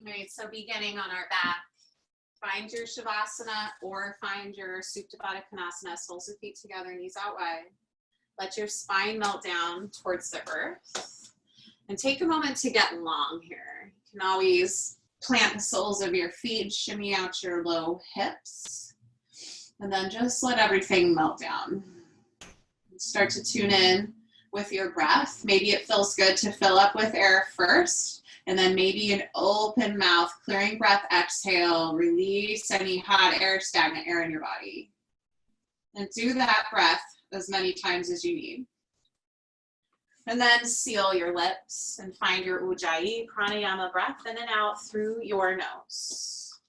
All right, so beginning on our back, find your Shavasana or find your Supta Baddha Konasana, soles of feet together, knees out wide. Let your spine melt down towards the earth. And take a moment to get long here. You can always plant the soles of your feet, shimmy out your low hips, and then just let everything melt down. Start to tune in with your breath. Maybe it feels good to fill up with air first, and then maybe an open mouth, clearing breath, exhale, release any hot air, stagnant air in your body. And do that breath as many times as you need. And then seal your lips and find your Ujjayi pranayama breath in and out through your nose.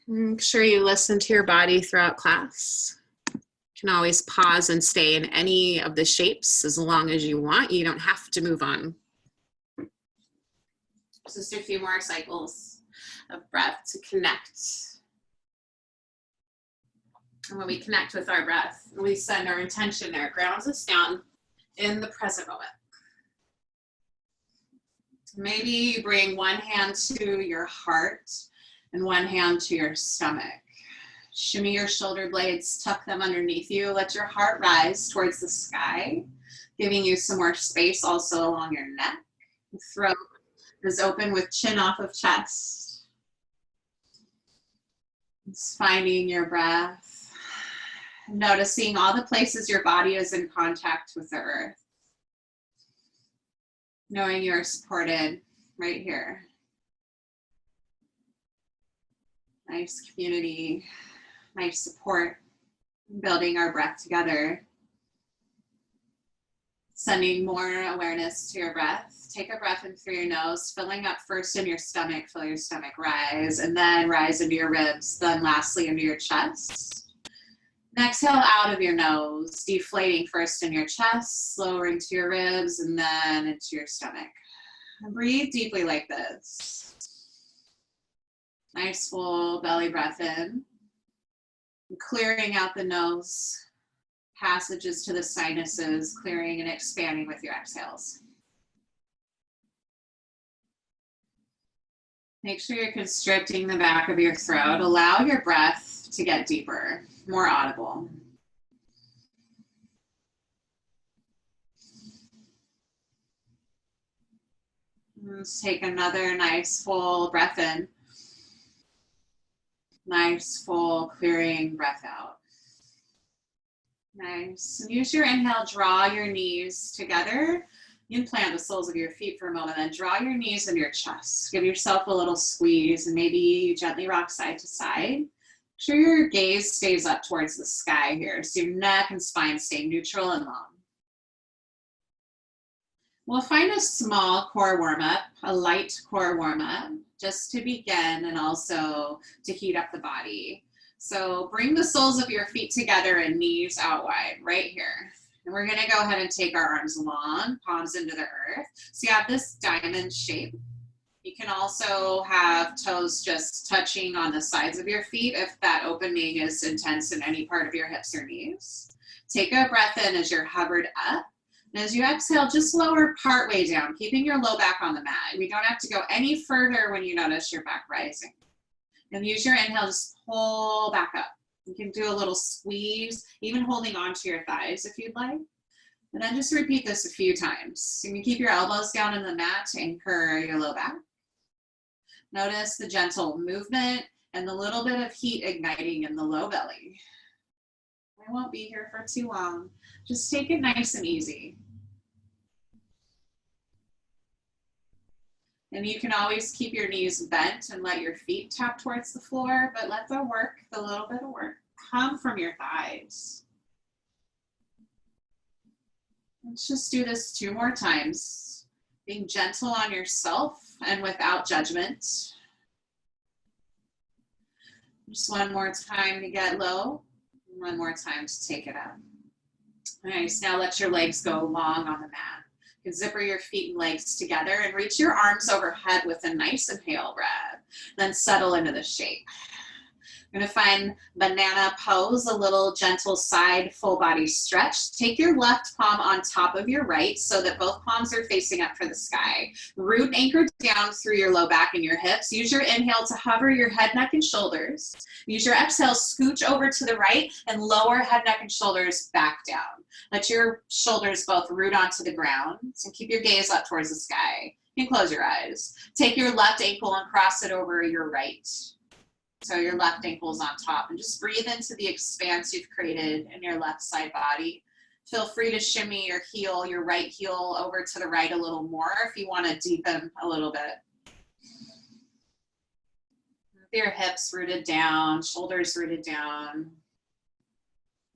Make sure you listen to your body throughout class. You can always pause and stay in any of the shapes as long as you want. You don't have to move on. Just a few more cycles of breath to connect. And when we connect with our breath, we send our intention there, grounds us down in the present moment. Maybe you bring one hand to your heart and one hand to your stomach. Shimmy your shoulder blades, tuck them underneath you. Let your heart rise towards the sky, giving you some more space also along your neck. The throat is open with chin off of chest. Just finding your breath. Noticing all the places your body is in contact with the earth. Knowing you're supported right here. Nice community, nice support, building our breath together. Sending more awareness to your breath. Take a breath in through your nose, filling up first in your stomach, feel your stomach rise, and then rise into your ribs, then lastly into your chest. And exhale out of your nose, deflating first in your chest, lowering to your ribs, and then into your stomach. And breathe deeply like this. Nice full belly breath in. And clearing out the nose, passages to the sinuses, clearing and expanding with your exhales. Make sure you're constricting the back of your throat. Allow your breath to get deeper, more audible. Let's take another nice full breath in. Nice full clearing breath out. Nice. And use your inhale, draw your knees together. You can plant the soles of your feet for a moment, then draw your knees into your chest. Give yourself a little squeeze, and maybe you gently rock side to side. Make sure your gaze stays up towards the sky here, so your neck and spine stay neutral and long. We'll find a small core warm-up, a light core warm-up, just to begin and also to heat up the body. So bring the soles of your feet together and knees out wide, right here. And we're gonna go ahead and take our arms long, palms into the earth. So you have this diamond shape. You can also have toes just touching on the sides of your feet if that opening is intense in any part of your hips or knees. Take a breath in as you're hovered up. And as you exhale, just lower partway down, keeping your low back on the mat. We don't have to go any further when you notice your back rising. And use your inhale, just pull back up. You can do a little squeeze, even holding onto your thighs if you'd like. And then just repeat this a few times. You can keep your elbows down in the mat to anchor your low back. Notice the gentle movement and the little bit of heat igniting in the low belly. I won't be here for too long. Just take it nice and easy. And you can always keep your knees bent and let your feet tap towards the floor, but let the little bit of work come from your thighs. Let's just do this 2 more times, being gentle on yourself and without judgment. Just one more time to get low, and one more time to take it up. Nice, now let your legs go long on the mat. You can zipper your feet and legs together and reach your arms overhead with a nice inhale breath. Then settle into the shape. You're gonna find banana pose, a little gentle side full body stretch. Take your left palm on top of your right so that both palms are facing up for the sky. Root and anchor down through your low back and your hips. Use your inhale to hover your head, neck, and shoulders. Use your exhale, scooch over to the right and lower head, neck, and shoulders back down. Let your shoulders both root onto the ground and keep your gaze up towards the sky. You can close your eyes. Take your left ankle and cross it over your right. So your left ankle is on top, and just breathe into the expanse you've created in your left side body. Feel free to shimmy your heel, your right heel over to the right a little more if you want to deepen a little bit. Your hips rooted down, shoulders rooted down.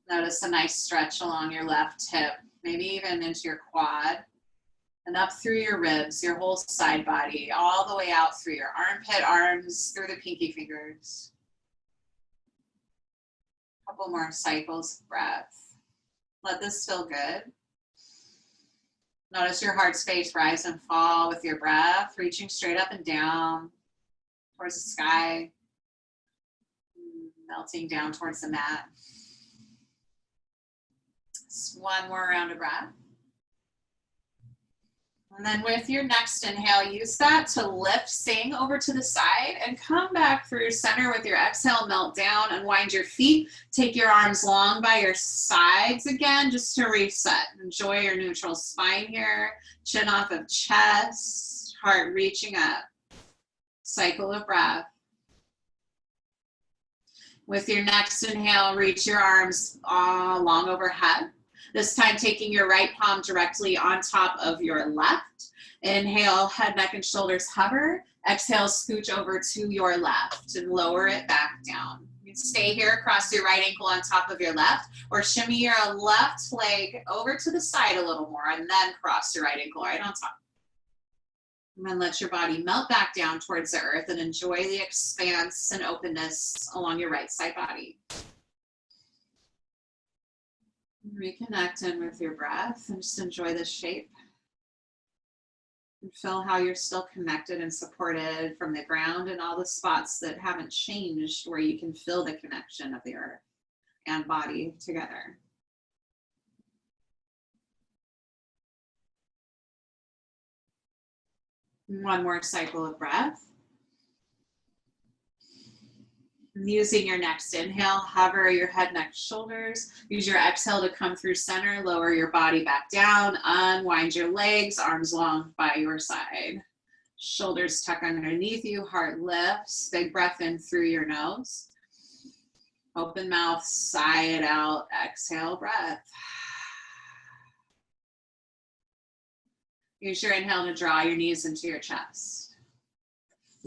Notice a nice stretch along your left hip, maybe even into your quad. And up through your ribs, your whole side body, all the way out through your armpit, arms, through the pinky fingers. A couple more cycles of breath. Let this feel good. Notice your heart space rise and fall with your breath, reaching straight up and down towards the sky, melting down towards the mat. Just one more round of breath. And then with your next inhale, use that to lift, sing over to the side and come back through center with your exhale, melt down, unwind your feet. Take your arms long by your sides again, just to reset. Enjoy your neutral spine here. Chin off of chest, heart reaching up. Cycle of breath. With your next inhale, reach your arms long overhead. This time taking your right palm directly on top of your left. Inhale, head, neck, and shoulders hover. Exhale, scooch over to your left and lower it back down. You can stay here, cross your right ankle on top of your left, or shimmy your left leg over to the side a little more and then cross your right ankle right on top. And then let your body melt back down towards the earth and enjoy the expanse and openness along your right side body. Reconnect in with your breath and just enjoy this shape. And feel how you're still connected and supported from the ground and all the spots that haven't changed, where you can feel the connection of the earth and body together. One more cycle of breath. Using your next inhale, hover your head, neck, shoulders. Use your exhale to come through center, lower your body back down, unwind your legs, arms long by your side. Shoulders tuck underneath you, heart lifts. Big breath in through your nose. Open mouth, sigh it out, exhale, breath. Use your inhale to draw your knees into your chest.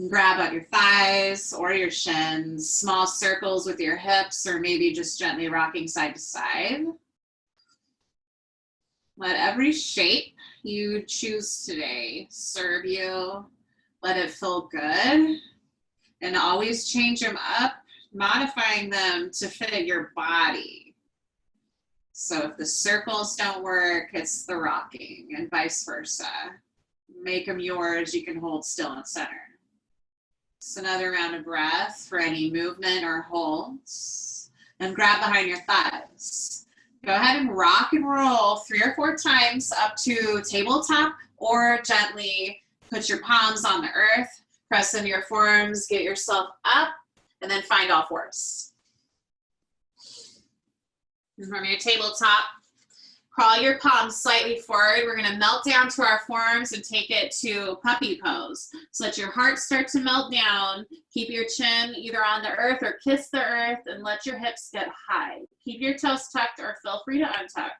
Grab at your thighs or your shins, small circles with your hips, or maybe just gently rocking side to side. Let every shape you choose today serve you. Let it feel good. And always change them up, modifying them to fit your body. So if the circles don't work, it's the rocking, and vice versa. Make them yours. You can hold still in center. Just another round of breath for any movement or holds. And grab behind your thighs. Go ahead and rock and roll 3 or 4 times up to tabletop, or gently put your palms on the earth, press into your forearms, get yourself up, and then find all fours. And from your tabletop, crawl your palms slightly forward. We're going to melt down to our forearms and take it to puppy pose. So let your heart start to melt down. Keep your chin either on the earth or kiss the earth, and let your hips get high. Keep your toes tucked, or feel free to untuck.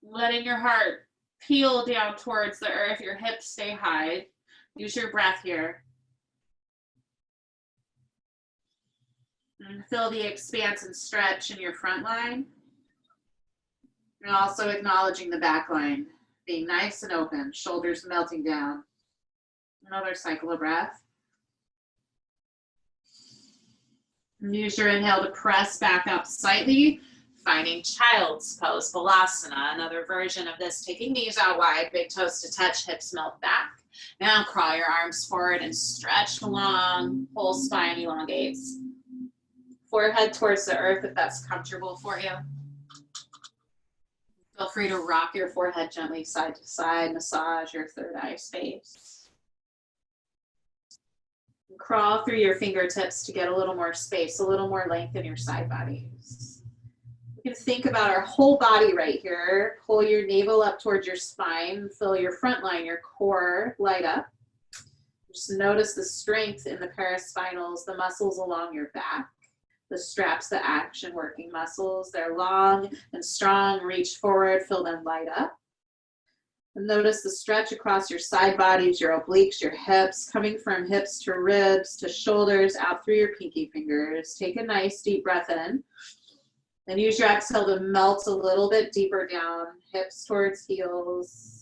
Letting your heart peel down towards the earth, your hips stay high. Use your breath here. And feel the expanse and stretch in your front line. And also acknowledging the back line, being nice and open, shoulders melting down. Another cycle of breath. And use your inhale to press back up slightly, finding child's pose, balasana, another version of this, taking knees out wide, big toes to touch, hips melt back. Now crawl your arms forward and stretch along, whole spine elongates. Forehead towards the earth if that's comfortable for you. Feel free to rock your forehead gently side to side, massage your third eye space. And crawl through your fingertips to get a little more space, a little more length in your side bodies. We can think about our whole body right here. Pull your navel up towards your spine, feel your front line, your core light up. Just notice the strength in the paraspinals, the muscles along your back. The straps, the action working muscles, they're long and strong. Reach forward, feel them light up. And notice the stretch across your side bodies, your obliques, your hips, coming from hips to ribs to shoulders, out through your pinky fingers. Take a nice deep breath in. Then use your exhale to melt a little bit deeper down, hips towards heels.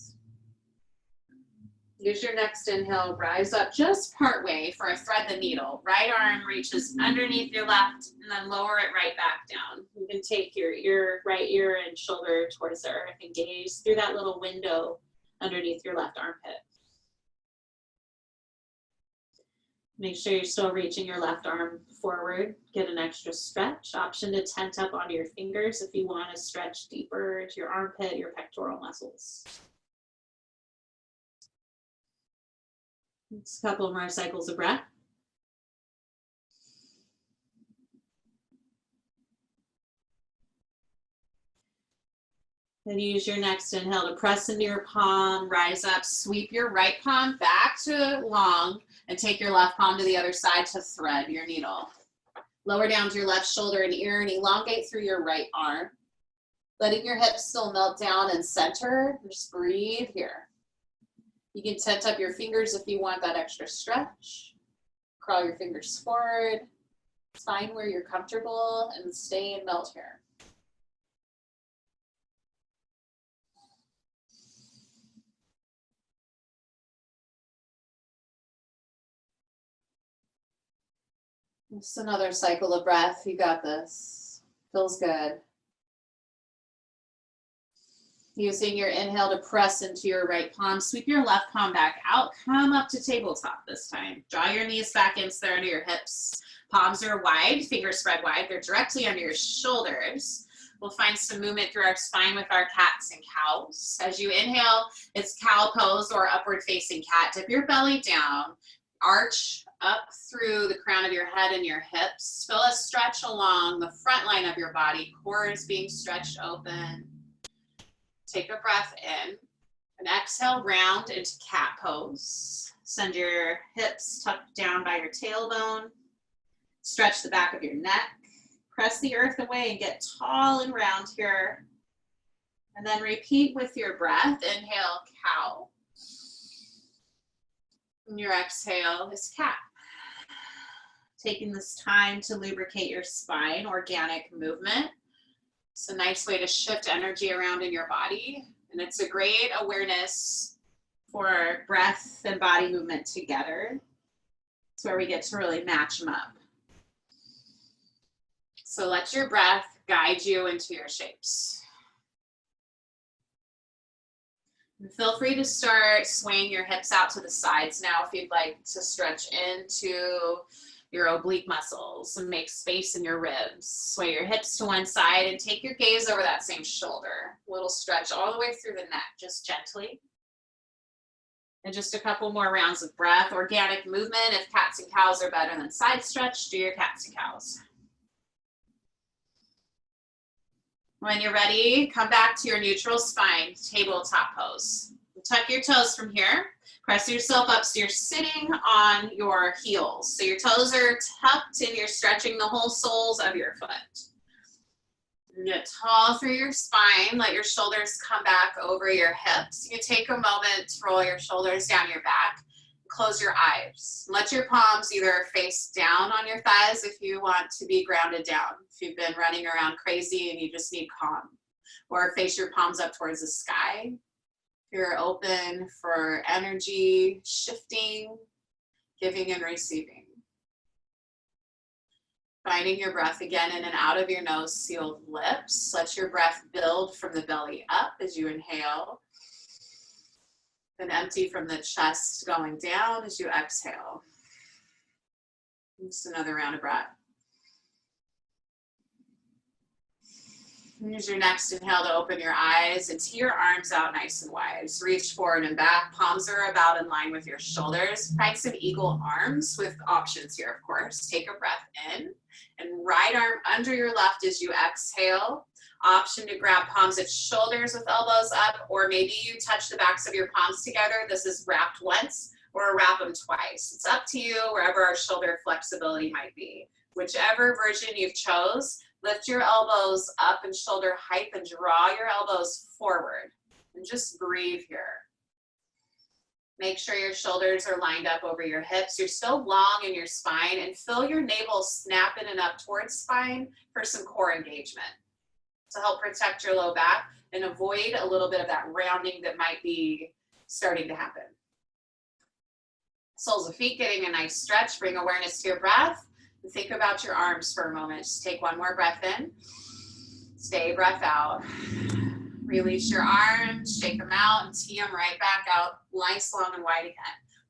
Use your next inhale, rise up just part way for a thread the needle. Right arm reaches underneath your left and then lower it right back down. You can take your right ear and shoulder towards the earth and gaze through that little window underneath your left armpit. Make sure you're still reaching your left arm forward. Get an extra stretch. Option to tent up onto your fingers if you want to stretch deeper into your armpit, your pectoral muscles. Just a couple more cycles of breath. Then use your next inhale to press into your palm, rise up, sweep your right palm back to long, and take your left palm to the other side to thread your needle. Lower down to your left shoulder and ear and elongate through your right arm. Letting your hips still melt down and center. Just breathe here. You can tent up your fingers if you want that extra stretch. Crawl your fingers forward. Find where you're comfortable and stay and melt here. Just another cycle of breath. You got this. Feels good. Using your inhale to press into your right palm, sweep your left palm back out, come up to tabletop this time. Draw your knees back in there under your hips. Palms are wide, fingers spread wide. They're directly under your shoulders. We'll find some movement through our spine with our cats and cows. As you inhale, it's cow pose or upward facing cat. Dip your belly down, arch up through the crown of your head and your hips. Feel a stretch along the front line of your body. Core is being stretched open. Take a breath in and exhale, round into cat pose. Send your hips tucked down by your tailbone. Stretch the back of your neck. Press the earth away and get tall and round here. And then repeat with your breath. Inhale, cow. And your exhale is cat. Taking this time to lubricate your spine, organic movement. It's a nice way to shift energy around in your body. And it's a great awareness for breath and body movement together. It's where we get to really match them up. So let your breath guide you into your shapes. And feel free to start swaying your hips out to the sides now if you'd like to stretch into your oblique muscles and make space in your ribs. Sway your hips to one side and take your gaze over that same shoulder. Little stretch all the way through the neck, just gently. And just a couple more rounds of breath. Organic movement. If cats and cows are better than side stretch, do your cats and cows. When you're ready, come back to your neutral spine, tabletop pose. Tuck your toes from here. Press yourself up so you're sitting on your heels. So your toes are tucked and you're stretching the whole soles of your foot. Get tall through your spine. Let your shoulders come back over your hips. You take a moment to roll your shoulders down your back. Close your eyes. Let your palms either face down on your thighs if you want to be grounded down. If you've been running around crazy and you just need calm. Or face your palms up towards the sky. You're open for energy, shifting, giving and receiving. Finding your breath again in and out of your nose, sealed lips. Let your breath build from the belly up as you inhale. And empty from the chest going down as you exhale. Just another round of breath. Use your next inhale to open your eyes and tee your arms out nice and wide. Just reach forward and back. Palms are about in line with your shoulders. Practice some eagle arms with options here, of course. Take a breath in and right arm under your left as you exhale. Option to grab palms at shoulders with elbows up, or maybe you touch the backs of your palms together. This is wrapped once or wrap them twice. It's up to you wherever our shoulder flexibility might be. Whichever version you've chose, lift your elbows up and shoulder height and draw your elbows forward. And just breathe here. Make sure your shoulders are lined up over your hips. You're still long in your spine, and feel your navel snap in and up towards spine for some core engagement to help protect your low back and avoid a little bit of that rounding that might be starting to happen. Soles of feet getting a nice stretch. Bring awareness to your breath. And think about your arms for a moment. Just take one more breath in. Stay breath out. Release your arms, shake them out, and tee them right back out. Nice, long, and wide again.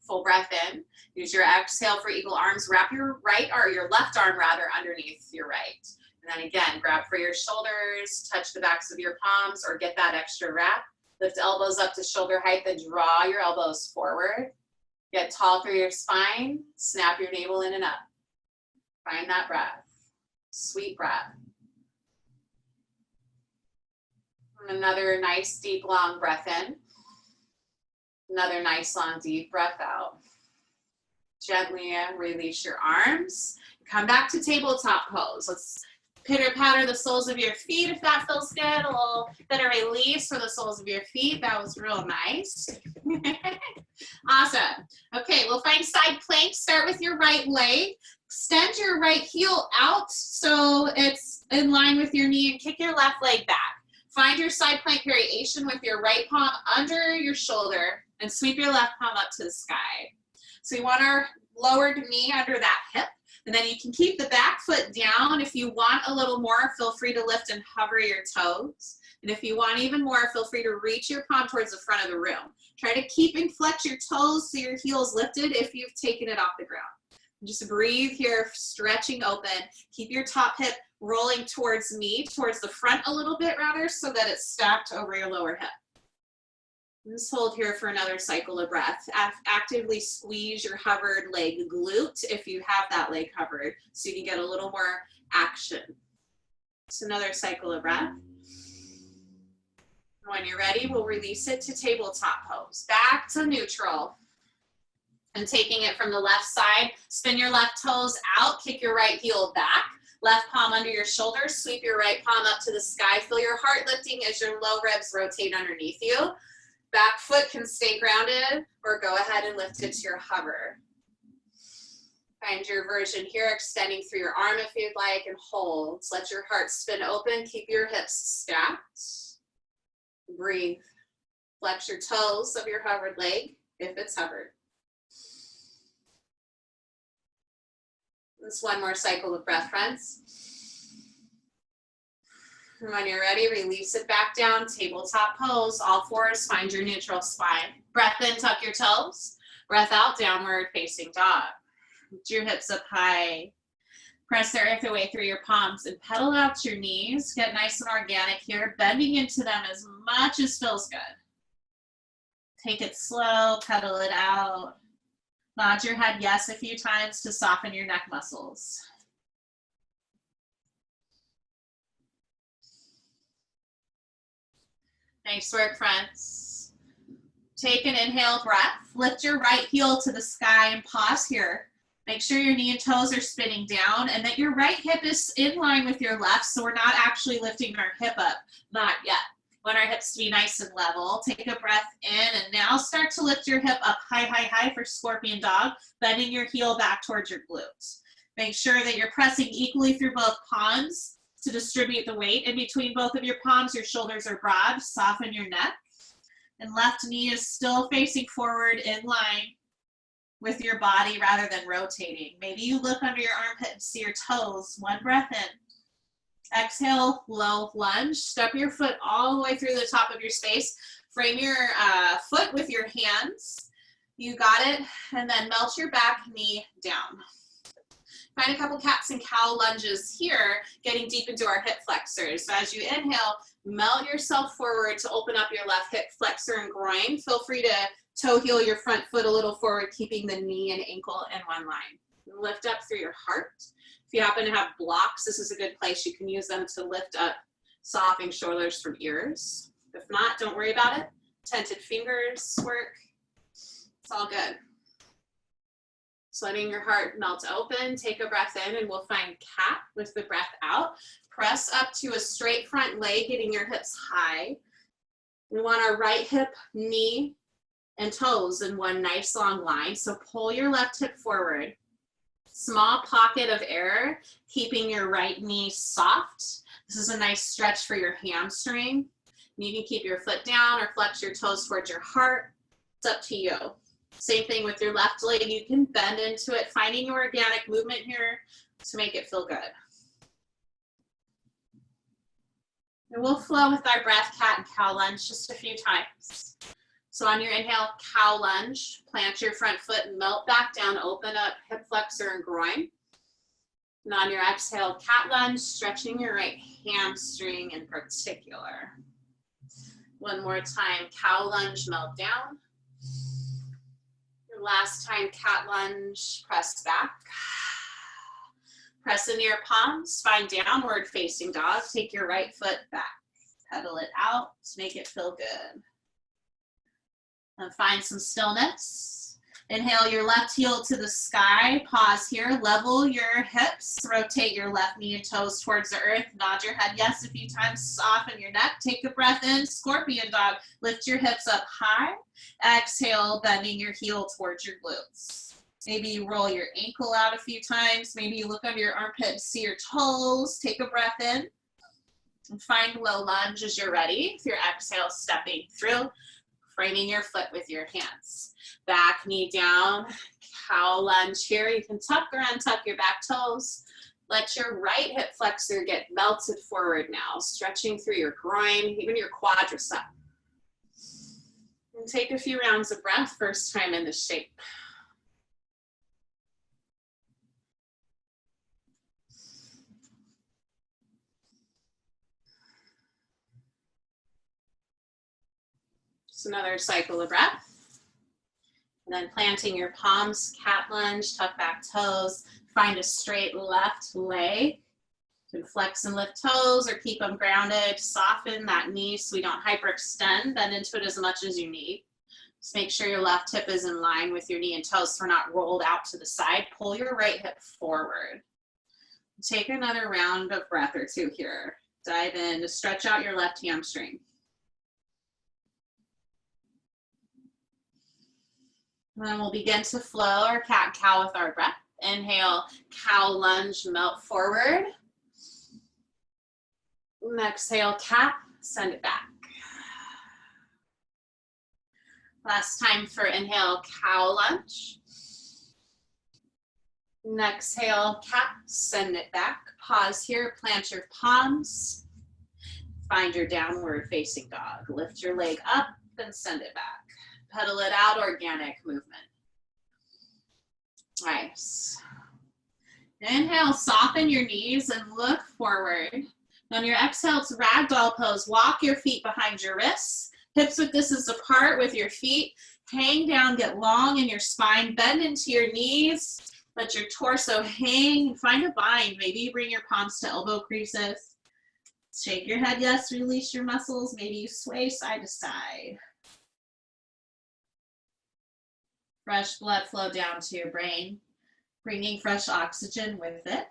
Full breath in. Use your exhale for eagle arms. Wrap your right, or your left arm rather, underneath your right. And then again, grab for your shoulders, touch the backs of your palms, or get that extra wrap. Lift elbows up to shoulder height, then draw your elbows forward. Get tall through your spine. Snap your navel in and up. Find that breath. Sweet breath. And another nice, deep, long breath in. Another nice, long, deep breath out. Gently release your arms. Come back to tabletop pose. Let's pitter patter the soles of your feet if that feels good. A little bit of release for the soles of your feet. That was real nice. Awesome. Okay, we'll find side plank. Start with your right leg. Extend your right heel out so it's in line with your knee, and kick your left leg back. Find your side plank variation with your right palm under your shoulder and sweep your left palm up to the sky. So we want our lowered knee under that hip, and then you can keep the back foot down. If you want a little more, feel free to lift and hover your toes. And if you want even more, feel free to reach your palm towards the front of the room. Try to keep and flex your toes so your heel's lifted if you've taken it off the ground. Just breathe here, stretching open. Keep your top hip rolling towards the front a little bit rather, so that it's stacked over your lower hip. Just hold here for another cycle of breath. Actively squeeze your hovered leg glute if you have that leg covered, so you can get a little more action. Just another cycle of breath. When you're ready, we'll release it to tabletop pose. Back to neutral. And taking it from the left side, spin your left toes out, kick your right heel back, left palm under your shoulder, sweep your right palm up to the sky. Feel your heart lifting as your low ribs rotate underneath you. Back foot can stay grounded, or go ahead and lift it to your hover. Find your version here, extending through your arm if you'd like, and hold. Let your heart spin open, keep your hips stacked. Breathe. Flex your toes of your hovered leg if it's hovered. Just one more cycle of breath, friends. And when you're ready, release it back down, tabletop pose, all fours, find your neutral spine. Breath in, tuck your toes. Breath out, downward facing dog. Lift your hips up high. Press the earth away through your palms and pedal out your knees. Get nice and organic here, bending into them as much as feels good. Take it slow, pedal it out. Nod your head yes a few times to soften your neck muscles. Nice work, friends. Take an inhale breath. Lift your right heel to the sky and pause here. Make sure your knee and toes are spinning down and that your right hip is in line with your left, so we're not actually lifting our hip up. Not yet. Want our hips to be nice and level. Take a breath in and now start to lift your hip up high, high, high for scorpion dog, bending your heel back towards your glutes. Make sure that you're pressing equally through both palms to distribute the weight. In between both of your palms, your shoulders are broad. Soften your neck. And left knee is still facing forward in line with your body rather than rotating. Maybe you look under your armpit and see your toes. One breath in. Exhale, low lunge. Step your foot all the way through the top of your space. Frame your foot with your hands. You got it. And then melt your back knee down. Find a couple cats and cow lunges here, getting deep into our hip flexors. So as you inhale, melt yourself forward to open up your left hip flexor and groin. Feel free to toe heel your front foot a little forward, keeping the knee and ankle in one line. Lift up through your heart. If you happen to have blocks, this is a good place. You can use them to lift up, softening shoulders from ears. If not, don't worry about it. Tented fingers work. It's all good. So letting your heart melt open, take a breath in, and we'll find cat with the breath out. Press up to a straight front leg, getting your hips high. We want our right hip, knee, and toes in one nice long line. So pull your left hip forward. Small pocket of air, keeping your right knee soft. This is a nice stretch for your hamstring. You can keep your foot down or flex your toes towards your heart. It's up to you. Same thing with your left leg. You can bend into it, finding your organic movement here to make it feel good. And we'll flow with our breath, cat and cow lunge, just a few times. So on your inhale, cow lunge, plant your front foot, melt back down, open up hip flexor and groin. And on your exhale, cat lunge, stretching your right hamstring in particular. One more time, cow lunge, melt down. Your last time, cat lunge, press back. Press into your palms, find downward facing dog. Take your right foot back, pedal it out to make it feel good. And find some stillness. Inhale your left heel to the sky. Pause here. Level your hips. Rotate your left knee and toes towards the earth. Nod your head yes a few times. Soften your neck. Take a breath in. Scorpion dog. Lift your hips up high. Exhale, bending your heel towards your glutes. Maybe you roll your ankle out a few times. Maybe you look under your armpit and see your toes. Take a breath in. And find low lunge as you're ready. With your exhale, stepping through. Framing your foot with your hands. Back knee down, cow lunge here. You can tuck or untuck your back toes. Let your right hip flexor get melted forward now, stretching through your groin, even your quadricep. And take a few rounds of breath, first time in this shape. Just another cycle of breath. And then planting your palms, cat lunge, tuck back toes. Find a straight left leg. You can flex and lift toes or keep them grounded. Soften that knee so we don't hyperextend. Bend into it as much as you need. Just make sure your left hip is in line with your knee and toes so we're not rolled out to the side. Pull your right hip forward. Take another round of breath or two here. Dive in to stretch out your left hamstring. And then we'll begin to flow our cat and cow with our breath. Inhale, cow lunge, melt forward. And exhale, cat, send it back. Last time for inhale, cow lunge. And exhale, cat, send it back. Pause here, plant your palms. Find your downward facing dog. Lift your leg up and send it back. Pedal it out, organic movement. Nice. Inhale, soften your knees and look forward. On your exhale to ragdoll pose, walk your feet behind your wrists. Hips width distance apart with your feet. Hang down, get long in your spine. Bend into your knees. Let your torso hang. Find a bind. Maybe you bring your palms to elbow creases. Shake your head, yes, release your muscles. Maybe you sway side to side. Fresh blood flow down to your brain, bringing fresh oxygen with it.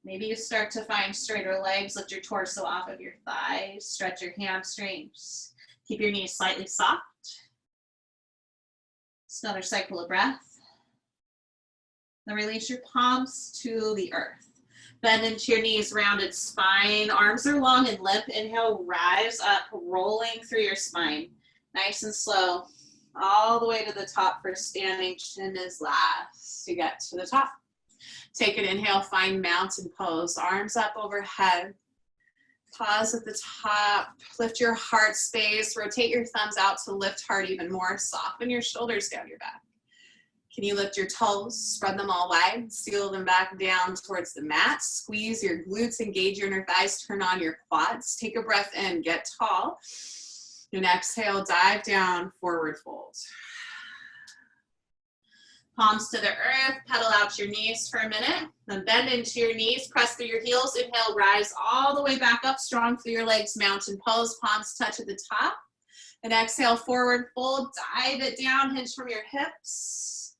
Maybe you start to find straighter legs. Lift your torso off of your thighs. Stretch your hamstrings. Keep your knees slightly soft. Just another cycle of breath. Then release your palms to the earth. Bend into your knees, rounded spine. Arms are long and limp. Inhale, rise up, rolling through your spine. Nice and slow. All the way to the top for standing. Chin is last to get to the top. Take an inhale, find mountain pose. Arms up overhead. Pause at the top, lift your heart space, rotate your thumbs out to lift heart even more, soften your shoulders down your back. Can you lift your toes, spread them all wide, seal them back down towards the mat, squeeze your glutes, engage your inner thighs, turn on your quads, take a breath in, get tall, and exhale, dive down, forward fold. Palms to the earth, pedal out your knees for a minute, then bend into your knees, press through your heels, inhale, rise all the way back up, strong through your legs, mountain pose, palms touch at the top, and exhale, forward fold, dive it down, hinge from your hips.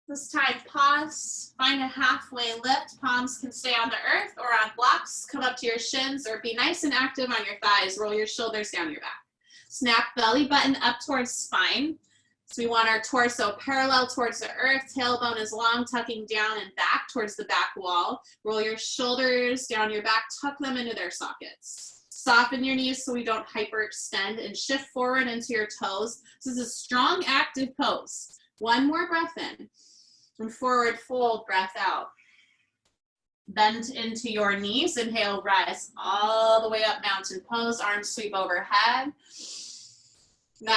This time, pause, find a halfway lift, palms can stay on the earth or on blocks, come up to your shins, or be nice and active on your thighs, roll your shoulders down your back. Snap belly button up towards spine. So we want our torso parallel towards the earth, tailbone is long, tucking down and back towards the back wall. Roll your shoulders down your back, tuck them into their sockets. Soften your knees so we don't hyperextend and shift forward into your toes. This is a strong, active pose. One more breath in and forward fold, breath out. Bend into your knees, inhale, rise all the way up, mountain pose, arms sweep overhead.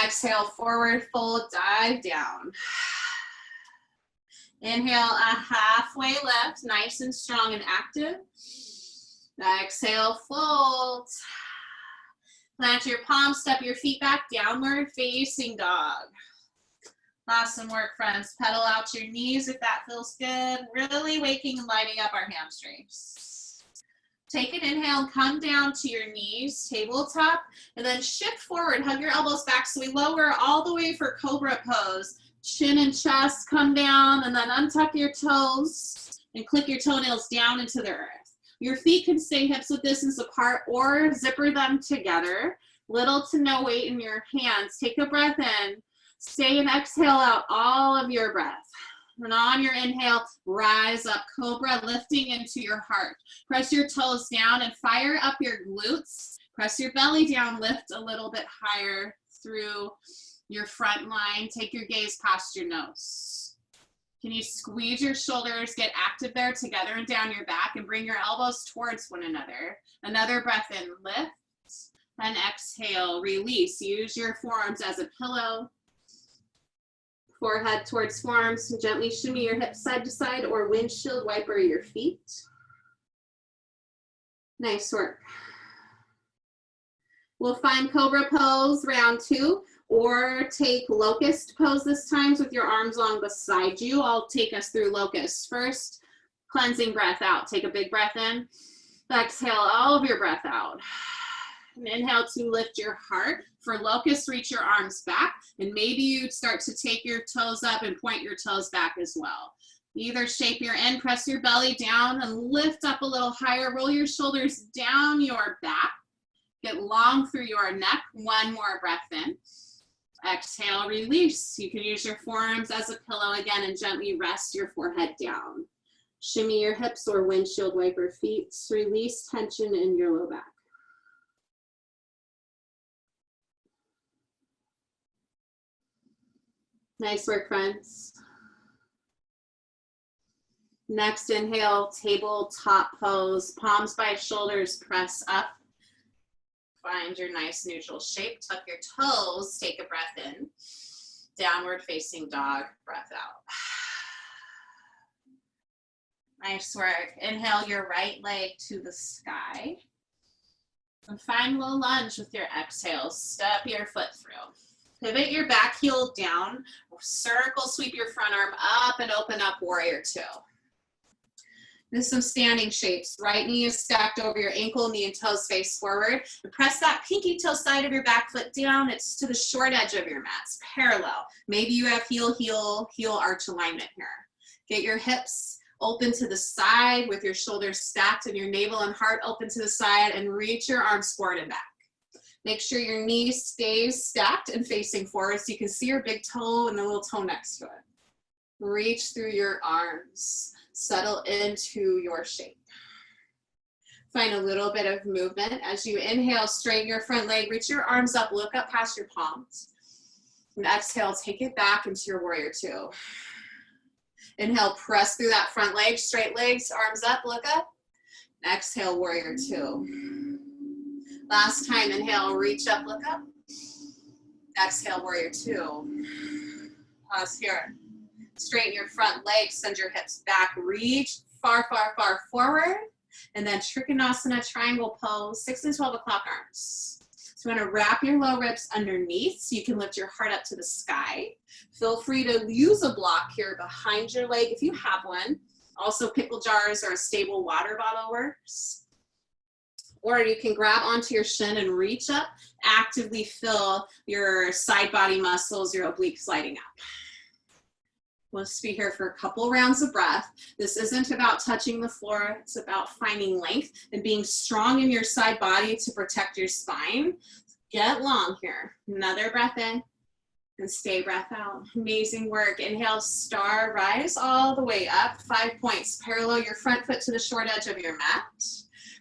Exhale, forward fold, dive down. Inhale, a halfway lift, nice and strong and active. Exhale, fold. Plant your palms, step your feet back, downward facing dog. Awesome work, friends. Pedal out your knees if that feels good. Really waking and lighting up our hamstrings. Take an inhale, come down to your knees, tabletop, and then shift forward, hug your elbows back so we lower all the way for cobra pose. Chin and chest come down, and then untuck your toes and click your toenails down into the earth. Your feet can stay hips width distance apart or zipper them together. Little to no weight in your hands. Take a breath in, stay and exhale out all of your breath. And on your inhale, rise up, cobra, lifting into your heart. Press your toes down and fire up your glutes. Press your belly down, lift a little bit higher through your front line. Take your gaze past your nose. Can you squeeze your shoulders, get active there together and down your back, and bring your elbows towards one another. Another breath in, lift, and exhale, release. Use your forearms as a pillow. Forehead towards forearms, gently shimmy your hips side to side or windshield wiper your feet. Nice work. We'll find cobra pose round 2 or take locust pose this time with your arms long beside you. I'll take us through locust. First, cleansing breath out. Take a big breath in. Exhale all of your breath out. And inhale to lift your heart. For locust, reach your arms back, and maybe you start to take your toes up and point your toes back as well. Either shape you're in, press your belly down and lift up a little higher. Roll your shoulders down your back. Get long through your neck. One more breath in. Exhale, release. You can use your forearms as a pillow again and gently rest your forehead down. Shimmy your hips or windshield wiper feet. Release tension in your low back. Nice work, friends. Next, inhale, tabletop pose. Palms by shoulders, press up. Find your nice neutral shape. Tuck your toes, take a breath in. Downward facing dog, breath out. Nice work. Inhale your right leg to the sky. And find a little lunge with your exhale. Step your foot through. Pivot your back heel down, circle, sweep your front arm up and open up, warrior 2. There's some standing shapes. Right knee is stacked over your ankle, knee and toes face forward. And press that pinky toe side of your back foot down. It's to the short edge of your mats, parallel. Maybe you have heel, heel, heel arch alignment here. Get your hips open to the side with your shoulders stacked and your navel and heart open to the side, and reach your arms forward and back. Make sure your knee stays stacked and facing forward so you can see your big toe and the little toe next to it. Reach through your arms. Settle into your shape. Find a little bit of movement. As you inhale, straighten your front leg, reach your arms up, look up past your palms. And exhale, take it back into your warrior 2. Inhale, press through that front leg, straight legs, arms up, look up. Exhale, warrior two. Last time, inhale, reach up, look up. Exhale, warrior two. Pause here. Straighten your front legs, send your hips back, reach far, far, far forward. And then Trikonasana triangle pose, 6 and 12 o'clock arms. So you want to wrap your low ribs underneath so you can lift your heart up to the sky. Feel free to use a block here behind your leg if you have one. Also, pickle jars or a stable water bottle works. Or you can grab onto your shin and reach up, actively feel your side body muscles, your obliques lighting up. We'll just be here for a couple rounds of breath. This isn't about touching the floor. It's about finding length and being strong in your side body to protect your spine. Get long here. Another breath in and stay breath out. Amazing work. Inhale, star, rise all the way up. 5 points. Parallel your front foot to the short edge of your mat.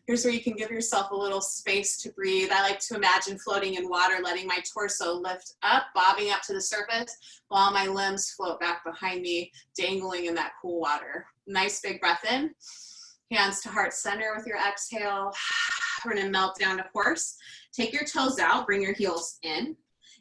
Here's where you can give yourself a little space to breathe. I like to imagine floating in water, letting my torso lift up, bobbing up to the surface, while my limbs float back behind me, dangling in that cool water. Nice big breath in. Hands to heart center with your exhale. We're gonna melt down to horse. Take your toes out, bring your heels in,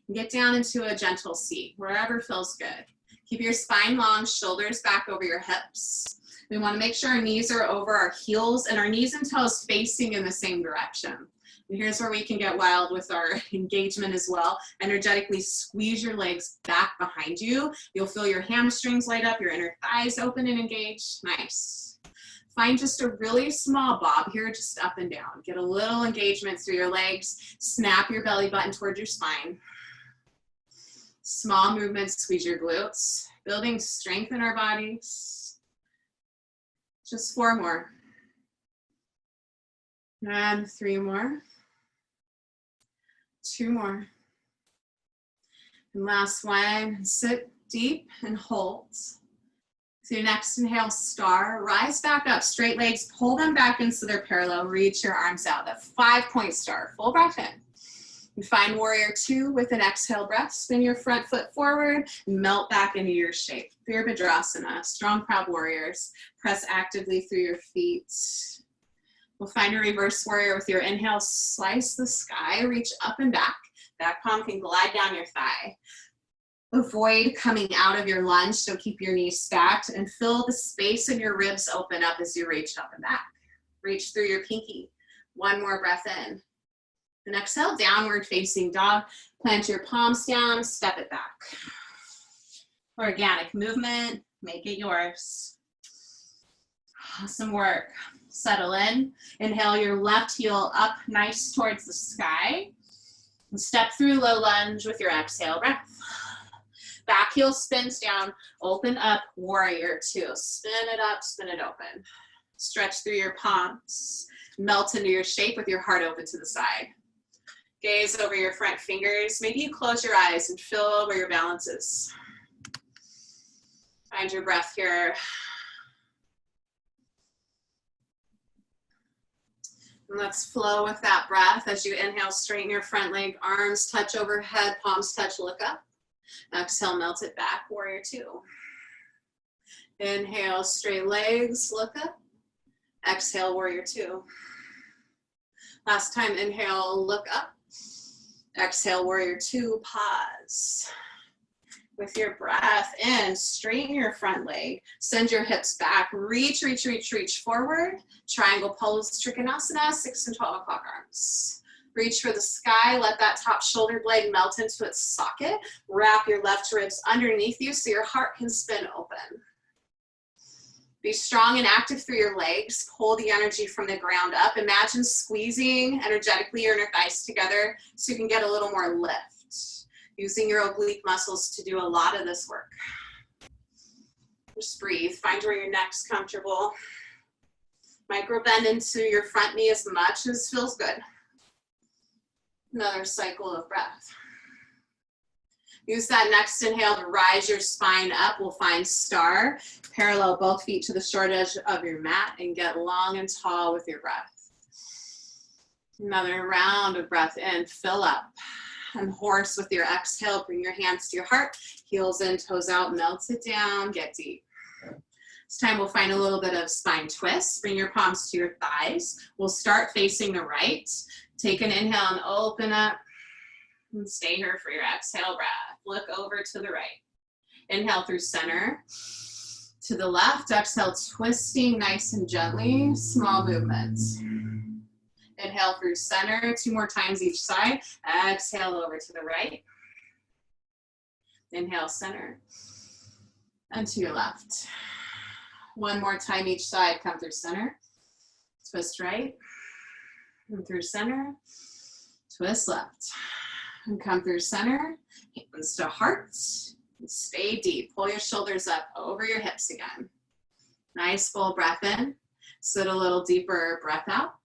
and get down into a gentle seat, wherever feels good. Keep your spine long, shoulders back over your hips. We want to make sure our knees are over our heels and our knees and toes facing in the same direction. And here's where we can get wild with our engagement as well. Energetically squeeze your legs back behind you. You'll feel your hamstrings light up, your inner thighs open and engaged. Nice. Find just a really small bob here, just up and down. Get a little engagement through your legs. Snap your belly button towards your spine. Small movements, squeeze your glutes. Building strength in our bodies. Just 4 more. And 3 more. 2 more. And last one, sit deep and hold. So your next inhale, star, rise back up, straight legs, pull them back into their parallel, reach your arms out. That 5-point star, full breath in. And find warrior two with an exhale breath. Spin your front foot forward, melt back into your shape. Virabhadrasana, strong, proud warriors. Press actively through your feet. We'll find a reverse warrior with your inhale, slice the sky, reach up and back. Back palm can glide down your thigh. Avoid coming out of your lunge, so keep your knees stacked and fill the space in your ribs open up as you reach up and back. Reach through your pinky. 1 more breath in. And exhale, downward facing dog. Plant your palms down, step it back. Organic movement, make it yours. Awesome work. Settle in. Inhale your left heel up nice towards the sky. And step through low lunge with your exhale breath. Back heel spins down, open up, warrior two. Spin it up, spin it open. Stretch through your palms. Melt into your shape with your heart open to the side. Gaze over your front fingers. Maybe you close your eyes and feel where your balance is. Find your breath here. And let's flow with that breath. As you inhale, straighten your front leg, arms touch overhead, palms touch, look up. Exhale, melt it back, warrior two. Inhale, straight legs, look up. Exhale, warrior two. Last time, inhale, look up. Exhale, warrior two, pause. With your breath in, straighten your front leg, send your hips back, reach, reach, reach, reach forward. Triangle pose, Trikonasana, 6 and 12 o'clock arms. Reach for the sky, let that top shoulder blade melt into its socket. Wrap your left ribs underneath you so your heart can spin open. Be strong and active through your legs. Pull the energy from the ground up. Imagine squeezing energetically your inner thighs together so you can get a little more lift. Using your oblique muscles to do a lot of this work. Just breathe. Find where your neck's comfortable. Micro bend into your front knee as much as feels good. Another cycle of breath. Use that next inhale to rise your spine up. We'll find star. Parallel both feet to the short edge of your mat and get long and tall with your breath. Another round of breath in, fill up. And horse with your exhale, bring your hands to your heart. Heels in, toes out, melt it down, get deep. This time we'll find a little bit of spine twist. Bring your palms to your thighs. We'll start facing the right. Take an inhale and open up. And stay here for your exhale breath. Look over to the right. Inhale through center. To the left, exhale, twisting nice and gently. Small movements. Inhale through center. 2 more times each side. Exhale over to the right. Inhale, center. And to your left. 1 more time each side. Come through center. Twist right. And through center. Twist left. And come through center. Hands to heart. And stay deep. Pull your shoulders up over your hips again. Nice full breath in. Sit a little deeper breath out.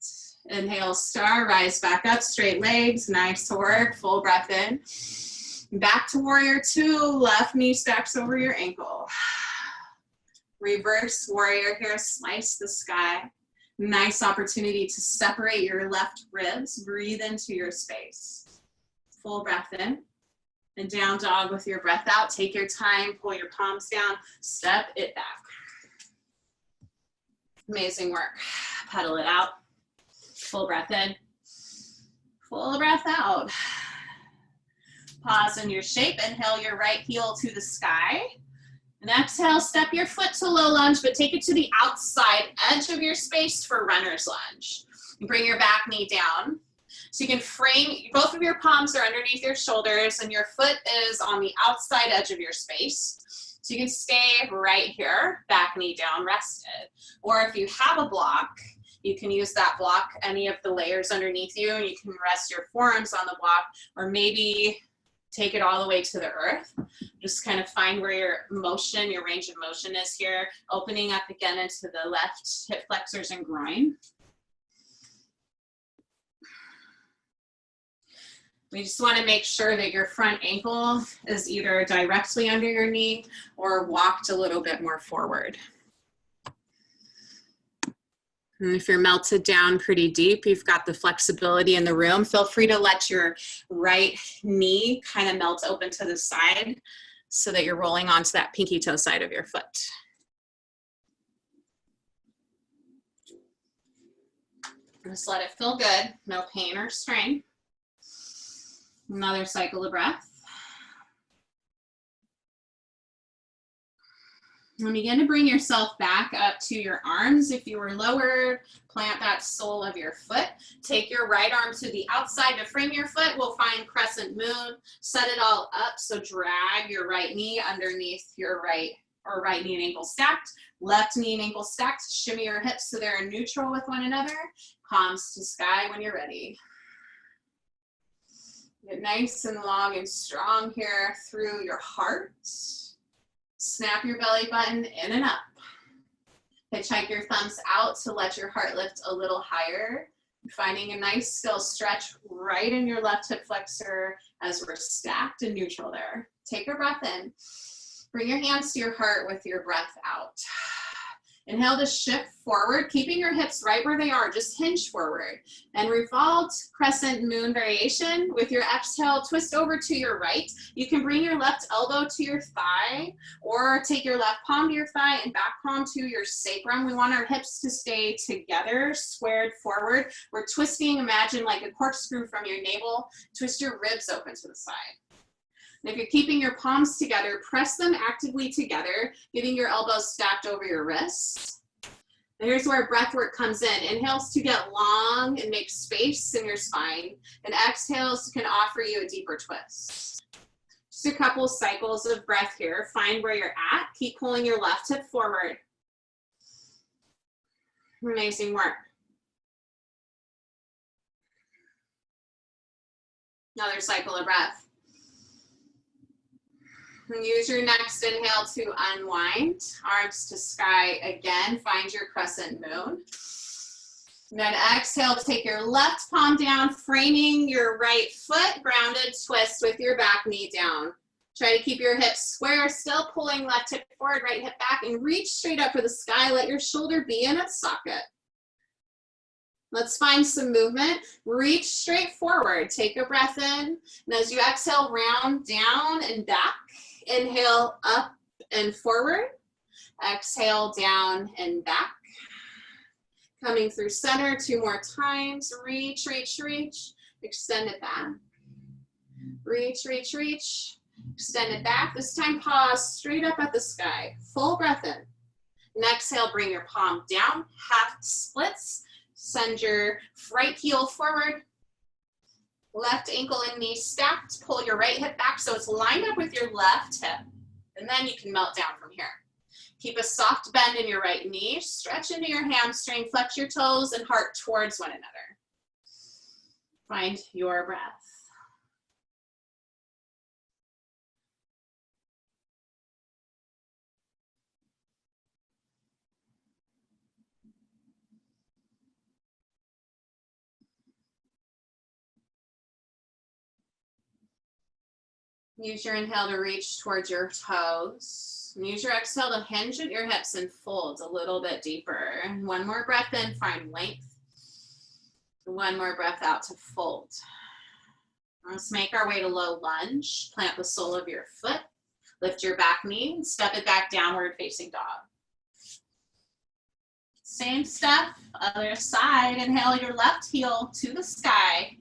Inhale, star, rise back up, straight legs, nice work, full breath in. Back to warrior 2, left knee stacks over your ankle. Reverse warrior here, slice the sky. Nice opportunity to separate your left ribs, breathe into your space. Full breath in. And down dog with your breath out, take your time, pull your palms down, step it back. Amazing work, pedal it out. Full breath in, full breath out. Pause in your shape, inhale your right heel to the sky. And exhale, step your foot to low lunge, but take it to the outside edge of your space for runner's lunge. Bring your back knee down. So you can frame, both of your palms are underneath your shoulders and your foot is on the outside edge of your space. So you can stay right here, back knee down, rested. Or if you have a block, you can use that block, any of the layers underneath you, and you can rest your forearms on the block, or maybe take it all the way to the earth. Just kind of find where your motion, your range of motion is here, opening up again into the left hip flexors and groin. We just want to make sure that your front ankle is either directly under your knee or walked a little bit more forward. And if you're melted down pretty deep, you've got the flexibility in the room, feel free to let your right knee kind of melt open to the side so that you're rolling onto that pinky toe side of your foot. Just let it feel good, no pain or strain. Another cycle of breath. And begin to bring yourself back up to your arms. If you were lowered, plant that sole of your foot. Take your right arm to the outside to frame your foot. We'll find crescent moon. Set it all up. So drag your right knee underneath your right knee and ankle stacked. Left knee and ankle stacked. Shimmy your hips so they're in neutral with one another. Palms to sky when you're ready. Get nice and long and strong here through your heart. Snap your belly button in and up. Hitchhike your thumbs out to let your heart lift a little higher. Finding a nice still stretch right in your left hip flexor as we're stacked and neutral there. Take a breath in. Bring your hands to your heart with your breath out. Inhale to shift forward, keeping your hips right where they are, just hinge forward. And revolved crescent moon variation. With your exhale, twist over to your right. You can bring your left elbow to your thigh, or take your left palm to your thigh and back palm to your sacrum. We want our hips to stay together, squared forward. We're twisting, imagine like a corkscrew from your navel. Twist your ribs open to the side. And if you're keeping your palms together, press them actively together, getting your elbows stacked over your wrists. And here's where breath work comes in. Inhales to get long and make space in your spine, and exhales can offer you a deeper twist. Just a couple cycles of breath here. Find where you're at. Keep pulling your left hip forward. Amazing work. Another cycle of breath. And use your next inhale to unwind. Arms to sky again. Find your crescent moon. And then exhale, take your left palm down, framing your right foot, grounded twist with your back knee down. Try to keep your hips square, still pulling left hip forward, right hip back, and reach straight up for the sky. Let your shoulder be in its socket. Let's find some movement. Reach straight forward. Take a breath in. And as you exhale, round down and back. Inhale up and forward. Exhale, down and back. Coming through center 2 more times. Reach, reach, reach. Extend it back. Reach, reach, reach. Extend it back. This time pause straight up at the sky. Full breath in. And exhale, bring your palm down. Half splits. Send your right heel forward. Left ankle and knee stacked. Pull your right hip back so it's lined up with your left hip. And then you can melt down from here. Keep a soft bend in your right knee. Stretch into your hamstring. Flex your toes and heart towards one another. Find your breath. Use your inhale to reach towards your toes. Use your exhale to hinge at your hips and fold a little bit deeper. One more breath in, find length. One more breath out to fold. Let's make our way to low lunge. Plant the sole of your foot. Lift your back knee and step it back, downward facing dog. Same step, other side. Inhale your left heel to the sky.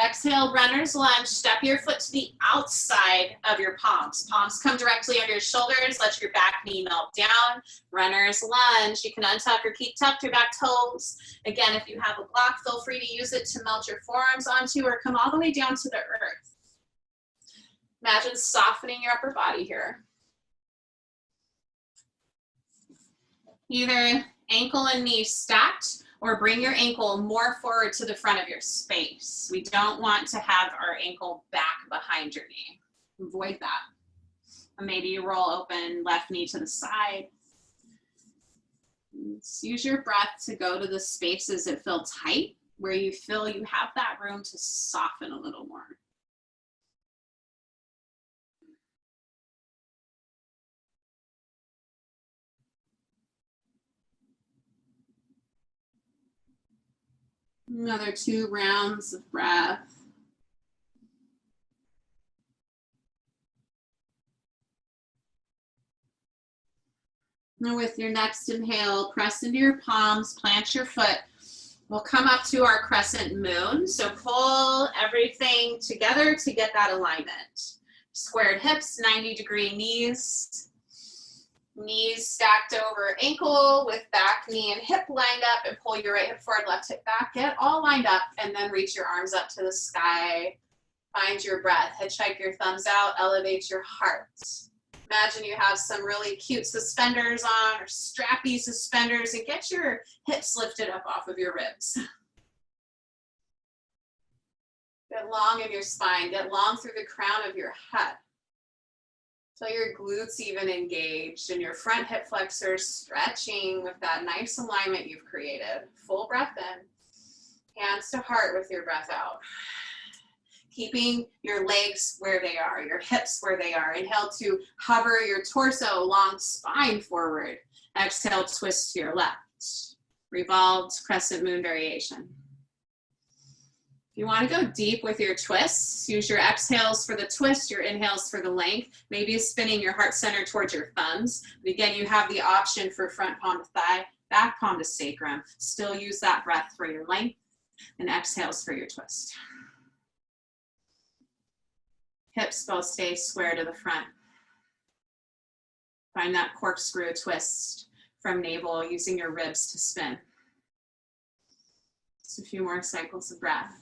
Exhale, runner's lunge. Step your foot to the outside of your palms. Palms come directly under your shoulders. Let your back knee melt down. Runner's lunge. You can untuck or keep tucked your back toes. Again, if you have a block, feel free to use it to melt your forearms onto or come all the way down to the earth. Imagine softening your upper body here. Either ankle and knee stacked, or bring your ankle more forward to the front of your space. We don't want to have our ankle back behind your knee. Avoid that. And maybe you roll open left knee to the side. Let's use your breath to go to the spaces that feel tight, where you feel you have that room to soften a little more. Another 2 rounds of breath. Now with your next inhale, press into your palms, plant your foot. We'll come up to our crescent moon. So pull everything together to get that alignment. Squared hips, 90-degree knees. Knees stacked over ankle with back, knee, and hip lined up, and pull your right hip forward, left hip back. Get all lined up, and then reach your arms up to the sky. Find your breath. Hitchhike your thumbs out. Elevate your heart. Imagine you have some really cute suspenders on or strappy suspenders, and get your hips lifted up off of your ribs. Get long in your spine. Get long through the crown of your head. Feel your glutes even engaged and your front hip flexors stretching with that nice alignment you've created. Full breath in. Hands to heart with your breath out. Keeping your legs where they are, your hips where they are. Inhale to hover your torso, long spine forward. Exhale, twist to your left. Revolved crescent moon variation. If you want to go deep with your twists, use your exhales for the twist, your inhales for the length, maybe spinning your heart center towards your thumbs. But again, you have the option for front palm to thigh, back palm to sacrum. Still use that breath for your length and exhales for your twist. Hips both stay square to the front. Find that corkscrew twist from navel using your ribs to spin. Just a few more cycles of breath.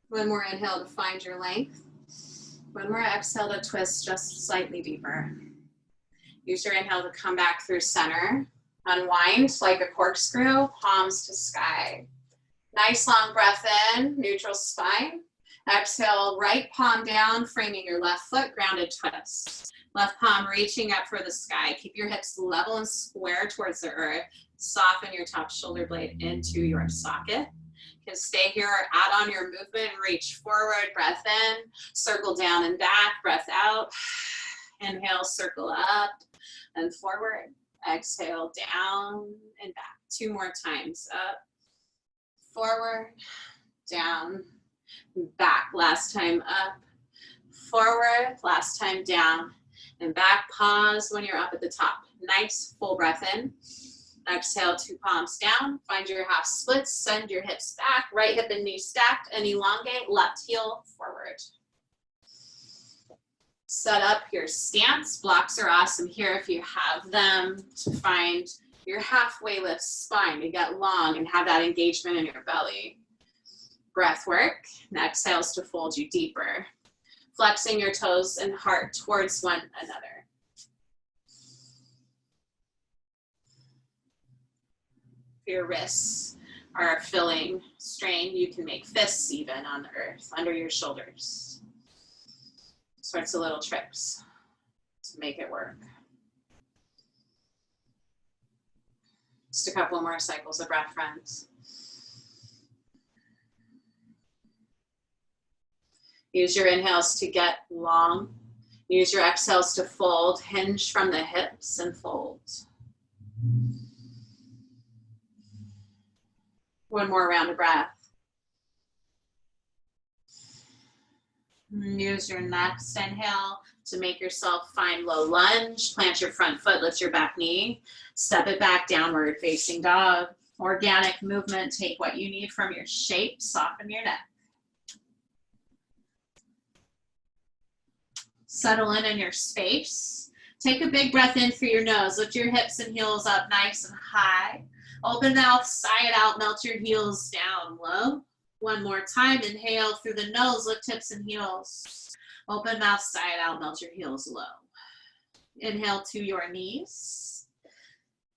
One more inhale to find your length. One more exhale to twist just slightly deeper. Use your inhale to come back through center. Unwind like a corkscrew, palms to sky. Nice long breath in, neutral spine. Exhale, right palm down, framing your left foot, grounded twist. Left palm reaching up for the sky. Keep your hips level and square towards the earth. Soften your top shoulder blade into your socket. You can stay here or add on your movement. Reach forward, breath in, circle down and back, breath out. Inhale, circle up and forward. Exhale, down and back. 2 more times. Up, forward, down, back. Last time up, forward, last time down, and back. Pause when you're up at the top. Nice full breath in. Exhale, 2 palms down. Find your half splits. Send your hips back. Right hip and knee stacked and elongate. Left heel forward. Set up your stance. Blocks are awesome here if you have them, to find your halfway lift spine to get long and have that engagement in your belly. Breath work. And exhales to fold you deeper. Flexing your toes and heart towards one another. If your wrists are feeling strained, you can make fists even on the earth, under your shoulders. Sorts of little tricks to make it work. Just a couple more cycles of breath, friends. Use your inhales to get long. Use your exhales to fold. Hinge from the hips and fold. One more round of breath. Use your next inhale to make yourself find low lunge. Plant your front foot, lift your back knee. Step it back, downward facing dog. Organic movement. Take what you need from your shape. Soften your neck. Settle in your space. Take a big breath in through your nose. Lift your hips and heels up nice and high. Open mouth, sigh it out, melt your heels down low. One more time, inhale through the nose, lift hips and heels. Open mouth, sigh it out, melt your heels low. Inhale to your knees.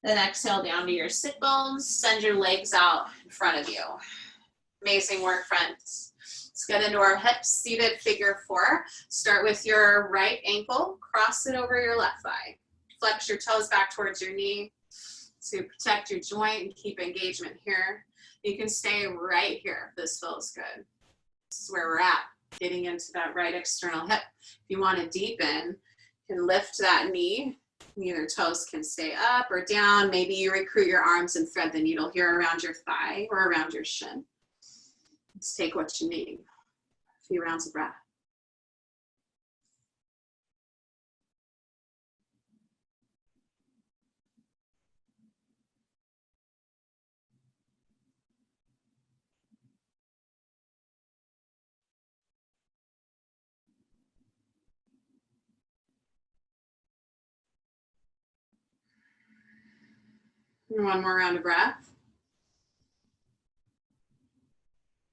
Then exhale down to your sit bones. Send your legs out in front of you. Amazing work, friends. Let's get into our hips, seated figure 4. Start with your right ankle, cross it over your left thigh. Flex your toes back towards your knee to protect your joint and keep engagement here. You can stay right here if this feels good. This is where we're at, getting into that right external hip. If you want to deepen, you can lift that knee. Either toes can stay up or down. Maybe you recruit your arms and thread the needle here around your thigh or around your shin. Let's take what you need. A few rounds of breath. And one more round of breath.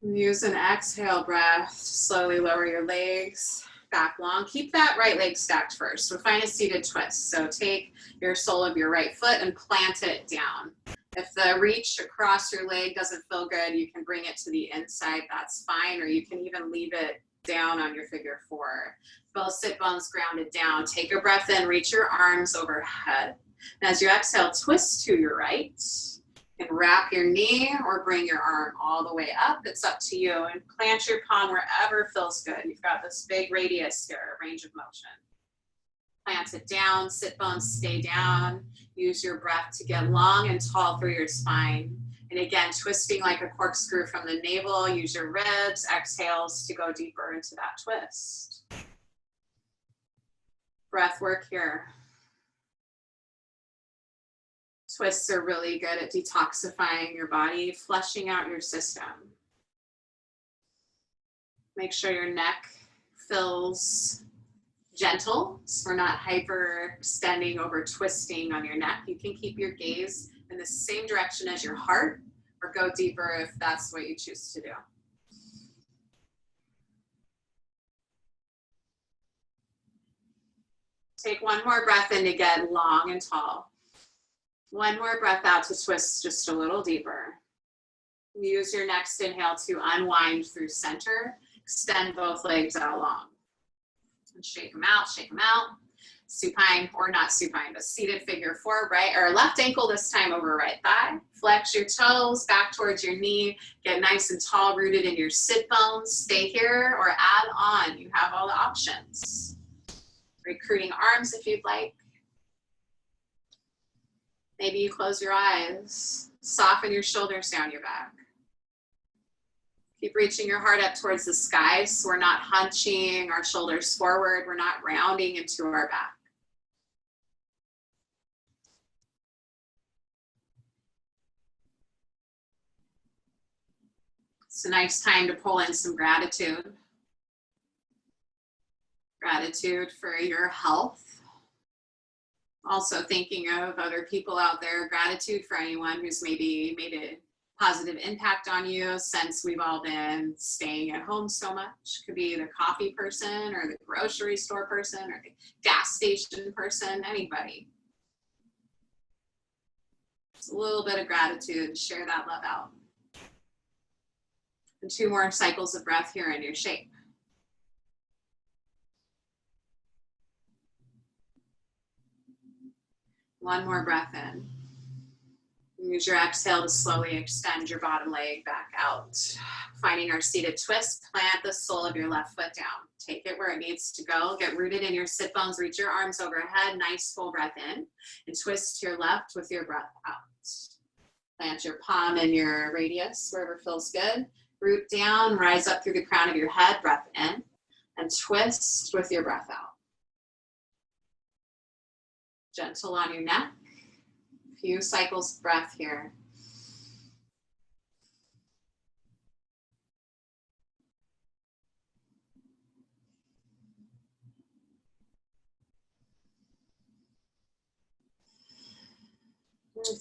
Use an exhale breath to slowly lower your legs back long. Keep that right leg stacked first. So find a seated twist. So take your sole of your right foot and plant it down. If the reach across your leg doesn't feel good, you can bring it to the inside. That's fine. Or you can even leave it down on your figure 4. Both sit bones grounded down. Take a breath in. Reach your arms overhead. And as you exhale, twist to your right. And wrap your knee or bring your arm all the way up. It's up to you. And plant your palm wherever feels good. You've got this big radius here, range of motion. Plant it down, sit bones stay down. Use your breath to get long and tall through your spine. And again, twisting like a corkscrew from the navel. Use your ribs, exhales to go deeper into that twist. Breath work here. Twists are really good at detoxifying your body, flushing out your system. Make sure your neck feels gentle, so we're not hyperextending, over twisting on your neck. You can keep your gaze in the same direction as your heart, or go deeper if that's what you choose to do. Take one more breath in to get long and tall. One more breath out to twist just a little deeper. Use your next inhale to unwind through center. Extend both legs out long. And shake them out, shake them out. Supine, or not supine, but seated figure 4, right, or left ankle this time over right thigh. Flex your toes back towards your knee. Get nice and tall, rooted in your sit bones. Stay here or add on. You have all the options. Recruiting arms if you'd like. Maybe you close your eyes. Soften your shoulders down your back. Keep reaching your heart up towards the sky so we're not hunching our shoulders forward. We're not rounding into our back. It's a nice time to pull in some gratitude. Gratitude for your health. Also thinking of other people out there. Gratitude for anyone who's maybe made a positive impact on you since we've all been staying at home so much. Could be the coffee person or the grocery store person or the gas station person, anybody. Just a little bit of gratitude, share that love out. And 2 more cycles of breath here in your shape. One more breath in. Use your exhale to slowly extend your bottom leg back out. Finding our seated twist, plant the sole of your left foot down. Take it where it needs to go. Get rooted in your sit bones. Reach your arms overhead. Nice full breath in. And twist to your left with your breath out. Plant your palm in your radius, wherever feels good. Root down, rise up through the crown of your head. Breath in. And twist with your breath out. Gentle on your neck. Few cycles of breath here.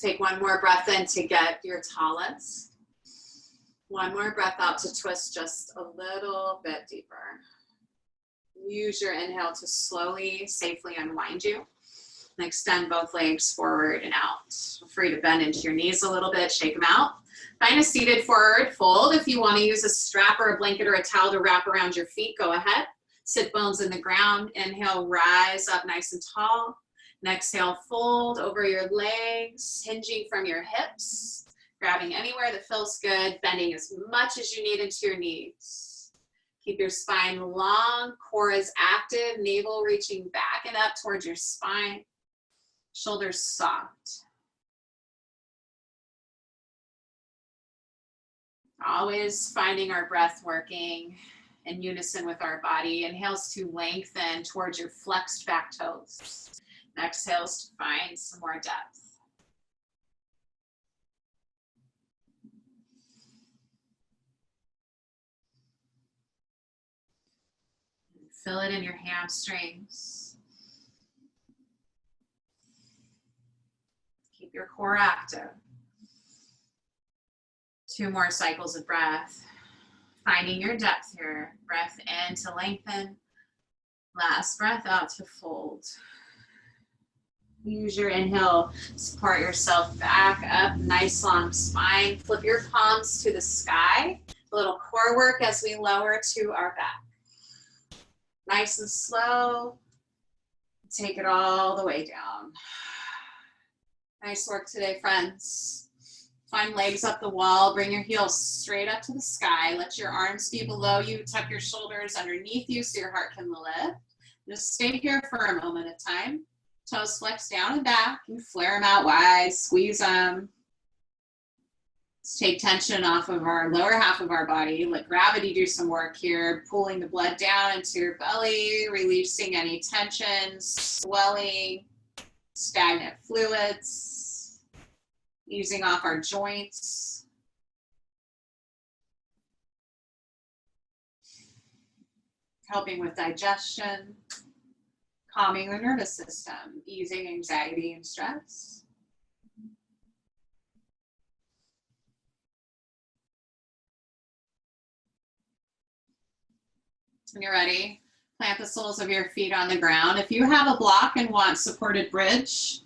Take one more breath in to get your tallest. One more breath out to twist just a little bit deeper. Use your inhale to slowly, safely unwind you. And extend both legs forward and out. Feel free to bend into your knees a little bit, shake them out. Find a seated forward fold. If you want to use a strap or a blanket or a towel to wrap around your feet, go ahead. Sit bones in the ground. Inhale, rise up nice and tall. And exhale, fold over your legs, hinging from your hips, grabbing anywhere that feels good, bending as much as you need into your knees. Keep your spine long, core is active, navel reaching back and up towards your spine. Shoulders soft. Always finding our breath working in unison with our body. Inhales to lengthen towards your flexed back toes. And exhales to find some more depth. Feel it in your hamstrings. Keep your core active. 2 more cycles of breath. Finding your depth here. Breath in to lengthen. Last breath out to fold. Use your inhale. Support yourself back up. Nice long spine. Flip your palms to the sky. A little core work as we lower to our back. Nice and slow. Take it all the way down. Nice work today, friends. Find legs up the wall. Bring your heels straight up to the sky. Let your arms be below you. Tuck your shoulders underneath you so your heart can lift. Just stay here for a moment of time. Toes flex down and back. You flare them out wide. Squeeze them. Let's take tension off of our lower half of our body. Let gravity do some work here. Pulling the blood down into your belly. Releasing any tension, swelling, stagnant fluids, easing off our joints. Helping with digestion, calming the nervous system, easing anxiety and stress. When you're ready, plant the soles of your feet on the ground. If you have a block and want supported bridge,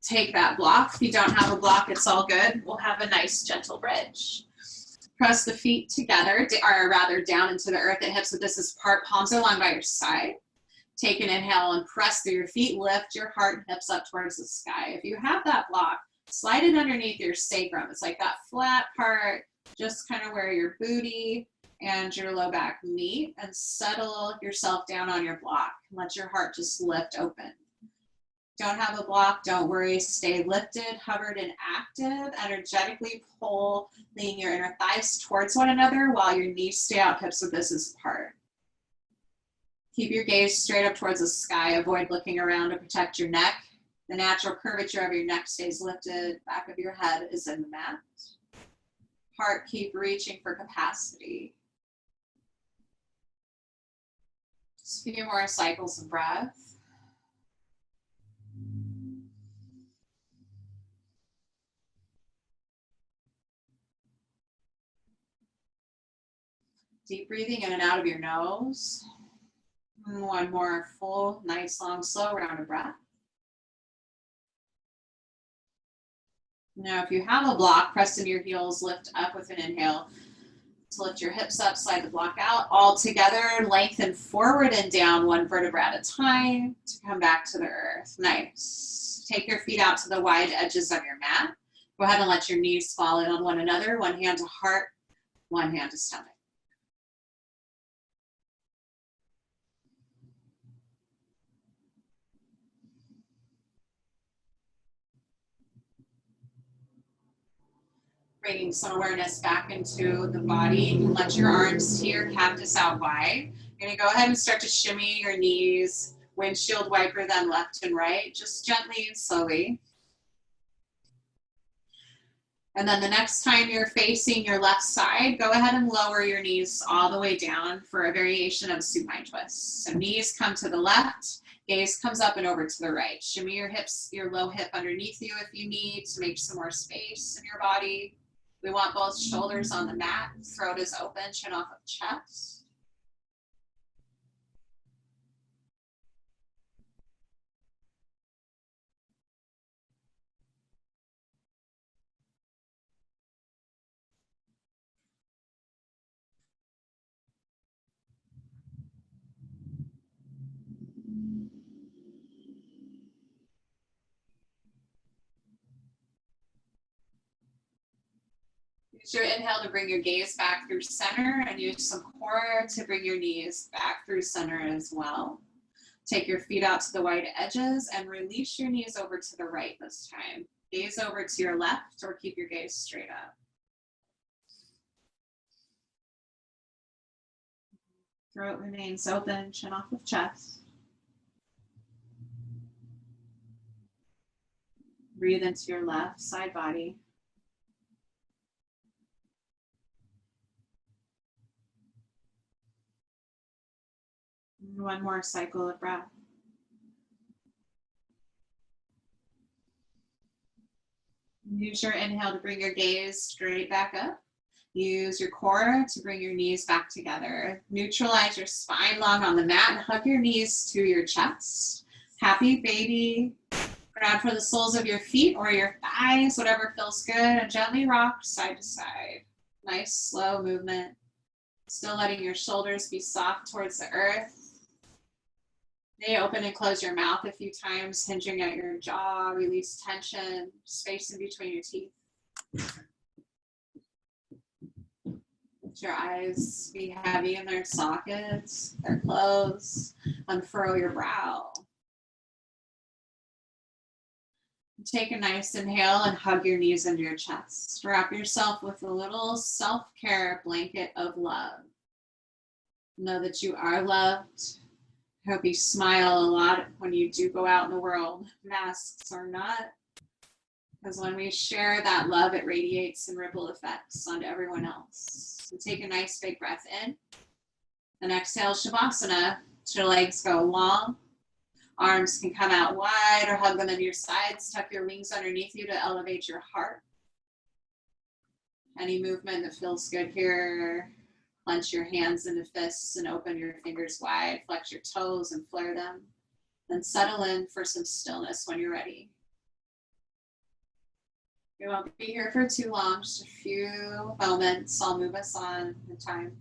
take that block. If you don't have a block, it's all good. We'll have a nice gentle bridge. Press the feet together, or rather down into the earth at hips width distance apart. Palms are along by your side. Take an inhale and press through your feet. Lift your heart and hips up towards the sky. If you have that block, slide it underneath your sacrum. It's like that flat part, just kind of where your booty and your low back meet, and settle yourself down on your block. Let your heart just lift open. Don't have a block, don't worry. Stay lifted, hovered, and active. Energetically pulling your inner thighs towards one another while your knees stay out, hips width distance apart. Keep your gaze straight up towards the sky. Avoid looking around to protect your neck. The natural curvature of your neck stays lifted. Back of your head is in the mat. Heart, keep reaching for capacity. Just a few more cycles of breath. Deep breathing in and out of your nose. One more full, nice, long, slow round of breath. Now, if you have a block, press in your heels, lift up with an inhale. To lift your hips up, slide the block out. All together, lengthen forward and down, one vertebra at a time to come back to the earth. Nice. Take your feet out to the wide edges of your mat. Go ahead and let your knees fall in on one another. One hand to heart, one hand to stomach. Bringing some awareness back into the body. You can let your arms here, cactus out wide. You're gonna go ahead and start to shimmy your knees, windshield wiper them left and right, just gently and slowly. And then the next time you're facing your left side, go ahead and lower your knees all the way down for a variation of supine twist. So knees come to the left, gaze comes up and over to the right. Shimmy your hips, your low hip underneath you if you need to make some more space in your body. We want both shoulders on the mat, throat is open, chin off of chest. Use your inhale to bring your gaze back through center and use some core to bring your knees back through center as well. Take your feet out to the wide edges and release your knees over to the right this time. Gaze over to your left or keep your gaze straight up. Throat remains open, chin off of chest. Breathe into your left side body. One more cycle of breath. Use your inhale to bring your gaze straight back up. Use your core to bring your knees back together. Neutralize your spine long on the mat and hug your knees to your chest. Happy baby. Grab for the soles of your feet or your thighs, whatever feels good, and gently rock side to side. Nice, slow movement. Still letting your shoulders be soft towards the earth. May open and close your mouth a few times, hinging at your jaw, release tension, space in between your teeth. Let your eyes be heavy in their sockets, they're closed. Unfurl your brow. Take a nice inhale and hug your knees into your chest. Wrap yourself with a little self-care blanket of love. Know that you are loved. I hope you smile a lot when you do go out in the world, masks or not. Because when we share that love, it radiates in ripple effects onto everyone else. So take a nice big breath in. And exhale, Shavasana. Let your legs go long. Arms can come out wide or hug them into your sides. Tuck your wings underneath you to elevate your heart. Any movement that feels good here. Clench your hands into fists and open your fingers wide. Flex your toes and flare them. Then settle in for some stillness when you're ready. We won't be here for too long, just a few moments. I'll move us on in time.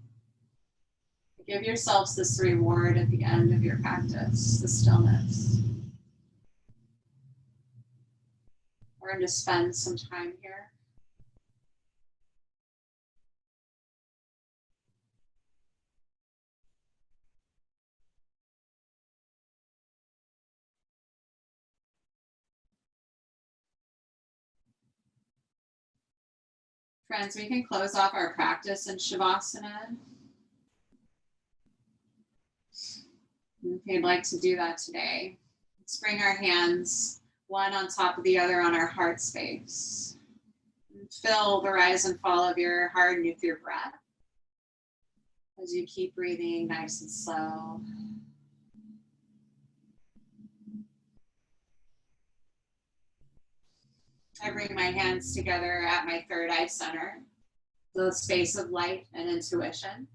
Give yourselves this reward at the end of your practice, the stillness. We're going to spend some time here. Friends, we can close off our practice in Shavasana. If you'd like to do that today, let's bring our hands one on top of the other on our heart space. Fill the rise and fall of your heart with your breath as you keep breathing nice and slow. I bring my hands together at my third eye center, the space of light and intuition,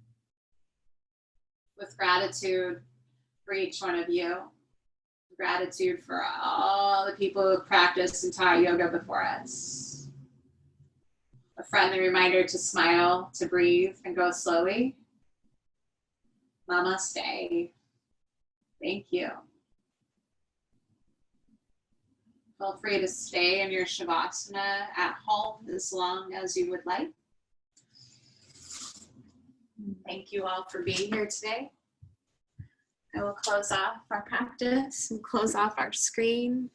with gratitude for each one of you, gratitude for all the people who have practiced and taught yoga before us. A friendly reminder to smile, to breathe, and go slowly. Namaste. Thank you. Feel free to stay in your Shavasana at home as long as you would like. Thank you all for being here today. I will close off our practice and close off our screen.